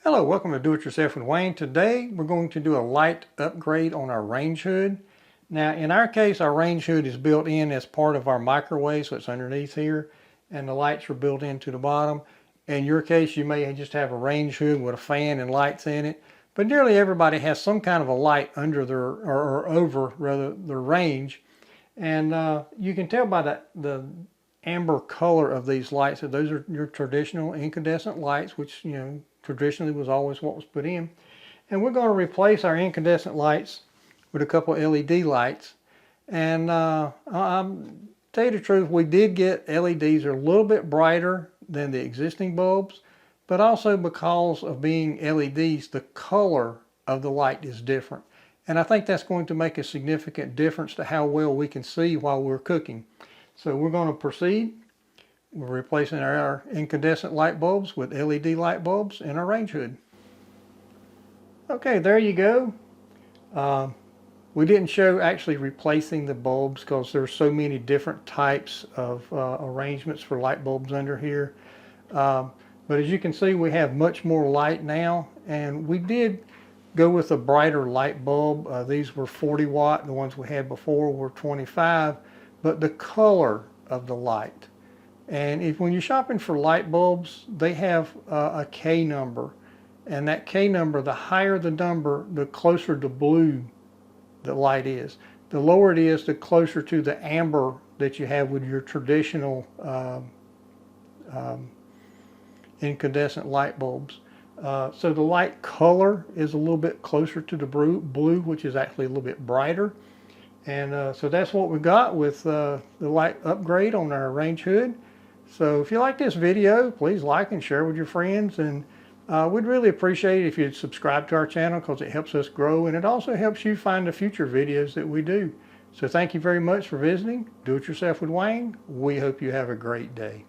Hello, welcome to Do It Yourself with Wayne. Today we're going to do a light upgrade on our range hood. Now in our case, our range hood is built in as part of our microwave, so it's underneath here, and the lights are built into the bottom. In your case, you may just have a range hood with a fan and lights in it, but nearly everybody has some kind of a light under their, or over rather, their range. And you can tell by the amber color of these lights that those are your traditional incandescent lights, which traditionally was always what was put in. And we're going to replace our incandescent lights with a couple of LED lights. And I'll tell you the truth, we did get LEDs that are a little bit brighter than the existing bulbs, but also because of being LEDs, the color of the light is different. And I think that's going to make a significant difference to how well we can see while we're cooking. So we're going to proceed. We're replacing our incandescent light bulbs with LED light bulbs in our range hood. Okay, there you go. We didn't show actually replacing the bulbs because there's so many different types of arrangements for light bulbs under here. But as you can see, we have much more light now, and we did go with a brighter light bulb. These were 40 watt, the ones we had before were 25, but the color of the light. And when you're shopping for light bulbs, they have a K number. And that K number, the higher the number, the closer to blue the light is. The lower it is, the closer to the amber that you have with your traditional incandescent light bulbs. So the light color is a little bit closer to the blue, which is actually a little bit brighter. And so that's what we got with the light upgrade on our range hood. So if you like this video, please like and share with your friends, and we'd really appreciate it if you'd subscribe to our channel because it helps us grow, and it also helps you find the future videos that we do. So thank you very much for visiting Do It Yourself with Wayne. We hope you have a great day.